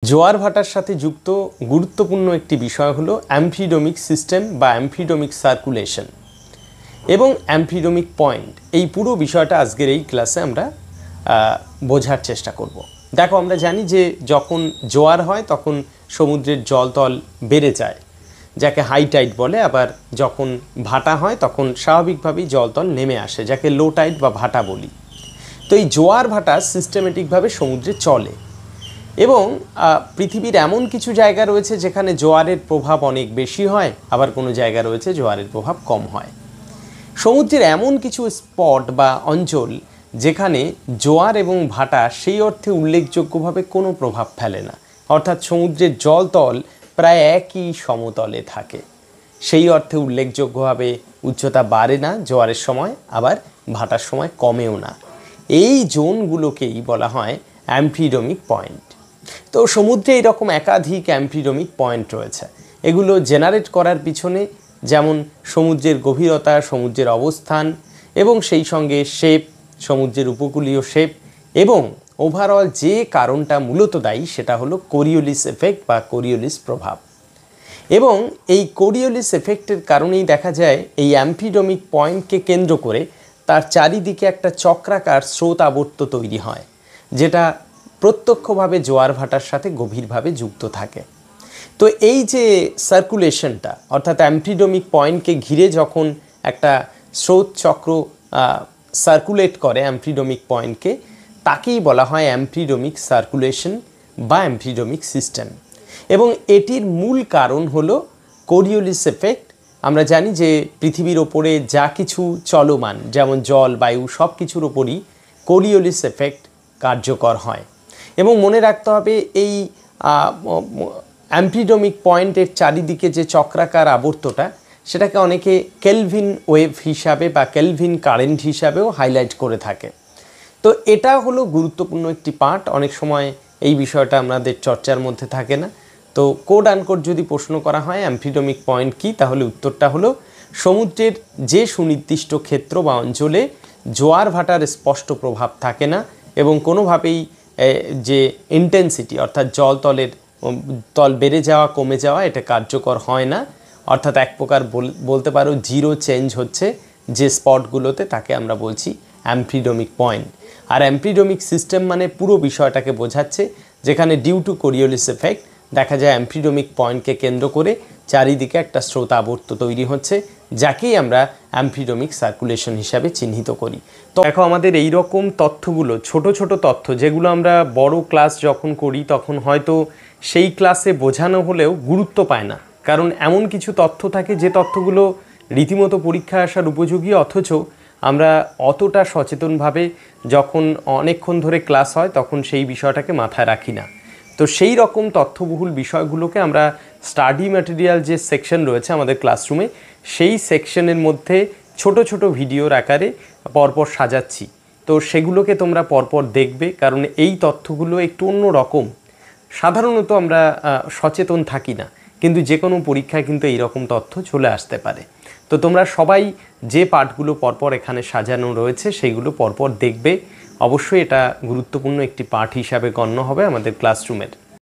জোয়ার ভাটার সাথে যুক্ত গুরুত্বপূর্ণ একটি বিষয় হলো অ্যামফিডোমিক সিস্টেম বা অ্যামফিডোমিক সার্কুলেশন এবং অ্যামফিডোমিক পয়েন্ট। এই পুরো বিষয়টা আজকের এই ক্লাসে আমরা বোঝার চেষ্টা করব। দেখো, আমরা জানি যে যখন জোয়ার হয় তখন সমুদ্রের জলতল বেড়ে যায়, যাকে হাই টাইড বলে। আবার যখন ভাটা হয় তখন স্বাভাবিকভাবেই জলতল নেমে আসে, যাকে লো টাইড বা ভাটা বলি। তো এই জোয়ার ভাটা সিস্টেমেটিকভাবে সমুদ্রে চলে এবং পৃথিবীর এমন কিছু জায়গা রয়েছে যেখানে জোয়ারের প্রভাব অনেক বেশি হয়, আবার কোনো জায়গা রয়েছে জোয়ারের প্রভাব কম হয়। সমুদ্রের এমন কিছু স্পট বা অঞ্চল যেখানে জোয়ার এবং ভাটা সেই অর্থে উল্লেখযোগ্যভাবে কোনো প্রভাব ফেলে না, অর্থাৎ সমুদ্রের জলতল প্রায় একই সমতলে থাকে। সেই অর্থে উল্লেখযোগ্যভাবে উচ্চতা বাড়ে না জোয়ারের সময়, আবার ভাটার সময় কমেও না। এই জোনগুলোকেই বলা হয় অ্যামফিডোমিক পয়েন্ট। তো সমুদ্রে এরকম একাধিক অ্যামফিডোমিক পয়েন্ট রয়েছে। এগুলো জেনারেট করার পিছনে যেমন সমুদ্রের গভীরতা, সমুদ্রের অবস্থান এবং সেই সঙ্গে শেপ, সমুদ্রের উপকূলীয় শেপ এবং ওভারঅল যে কারণটা মূলত দায়ী সেটা হলো কোরিওলিস এফেক্ট বা কোরিওলিস প্রভাব। এবং এই কোরিওলিস এফেক্টের কারণেই দেখা যায় এই অ্যামফিডোমিক পয়েন্টকে কেন্দ্র করে তার চারিদিকে একটা চক্রাকার স্রোত আবর্ত তৈরি হয়, যেটা প্রত্যক্ষভাবে জোয়ার ভাটার সাথে গভীরভাবে যুক্ত থাকে। তো এই যে সার্কুলেশনটা, অর্থাৎ অ্যামফিডোমিক পয়েন্টকে ঘিরে যখন একটা স্রোত চক্র সার্কুলেট করে অ্যামফিডোমিক পয়েন্টকে, তাকেই বলা হয় অ্যামফিডোমিক সার্কুলেশন বা অ্যামফিডোমিক সিস্টেম। এবং এটির মূল কারণ হলো কোরিওলিস এফেক্ট। আমরা জানি যে পৃথিবীর ওপরে যা কিছু চলমান, যেমন জল, বায়ু, সব কিছুর ওপরই কোরিওলিস এফেক্ট কার্যকর হয়। এবং মনে রাখতে হবে এই অ্যামফিডোমিক পয়েন্টের চারিদিকে যে চক্রাকার আবর্তটা, সেটাকে অনেকে কেলভিন ওয়েভ হিসাবে বা কেলভিন কারেন্ট হিসাবেও হাইলাইট করে থাকে। তো এটা হলো গুরুত্বপূর্ণ একটি পার্ট। অনেক সময় এই বিষয়টা আমাদের চর্চার মধ্যে থাকে না। তো কোড আনকোড যদি প্রশ্ন করা হয় অ্যামফিডোমিক পয়েন্ট কী, তাহলে উত্তরটা হলো সমুদ্রের যে সুনির্দিষ্ট ক্ষেত্র বা অঞ্চলে জোয়ার ভাটার স্পষ্ট প্রভাব থাকে না এবং কোনোভাবেই যে ইন্টেন্সিটি, অর্থাৎ জলতলের তল বেড়ে যাওয়া কমে যাওয়া, এটা কার্যকর হয় না। অর্থাৎ এক প্রকার বলতে পারো জিরো চেঞ্জ হচ্ছে যে স্পটগুলোতে, তাকে আমরা বলছি অ্যামফিডোমিক পয়েন্ট। আর অ্যামফিডোমিক সিস্টেম মানে পুরো বিষয়টাকে বোঝাচ্ছে, যেখানে ডিউ টু কোরিওলিস এফেক্ট দেখা যায় অ্যামফিডোমিক পয়েন্টকে কেন্দ্র করে চারিদিকে একটা স্রোত আবর্ত তৈরি হচ্ছে, যাকেই আমরা অ্যামফিডোমিক সার্কুলেশন হিসাবে চিহ্নিত করি। তো দেখো, আমাদের এই রকম তথ্যগুলো, ছোট ছোট তথ্য, যেগুলো আমরা বড় ক্লাস যখন করি তখন হয়তো সেই ক্লাসে বোঝানো হলেও গুরুত্ব পায় না, কারণ এমন কিছু তথ্য থাকে যে তথ্যগুলো রীতিমতো পরীক্ষায় আসার উপযোগী, অথচ আমরা অতটা সচেতনভাবে যখন অনেকক্ষণ ধরে ক্লাস হয় তখন সেই বিষয়টাকে মাথায় রাখি না। তো সেই রকম তথ্যবহুল বিষয়গুলোকে আমরা স্টাডি ম্যাটেরিয়াল যে সেকশন রয়েছে আমাদের ক্লাসরুমে, সেই সেকশনের মধ্যে ছোট ছোট ভিডিওর আকারে পরপর সাজাচ্ছি। তো সেগুলোকে তোমরা পরপর দেখবে, কারণ এই তথ্যগুলো একটু অন্য রকম। সাধারণত আমরা সচেতন থাকি না, কিন্তু যে কোনো পরীক্ষায় কিন্তু এইরকম তথ্য চলে আসতে পারে। তো তোমরা সবাই যে পার্টগুলো পরপর এখানে সাজানো রয়েছে সেইগুলো পরপর দেখবে। অবশ্যই এটা গুরুত্বপূর্ণ একটি পার্ট হিসাবে গণ্য হবে আমাদের ক্লাসরুমের।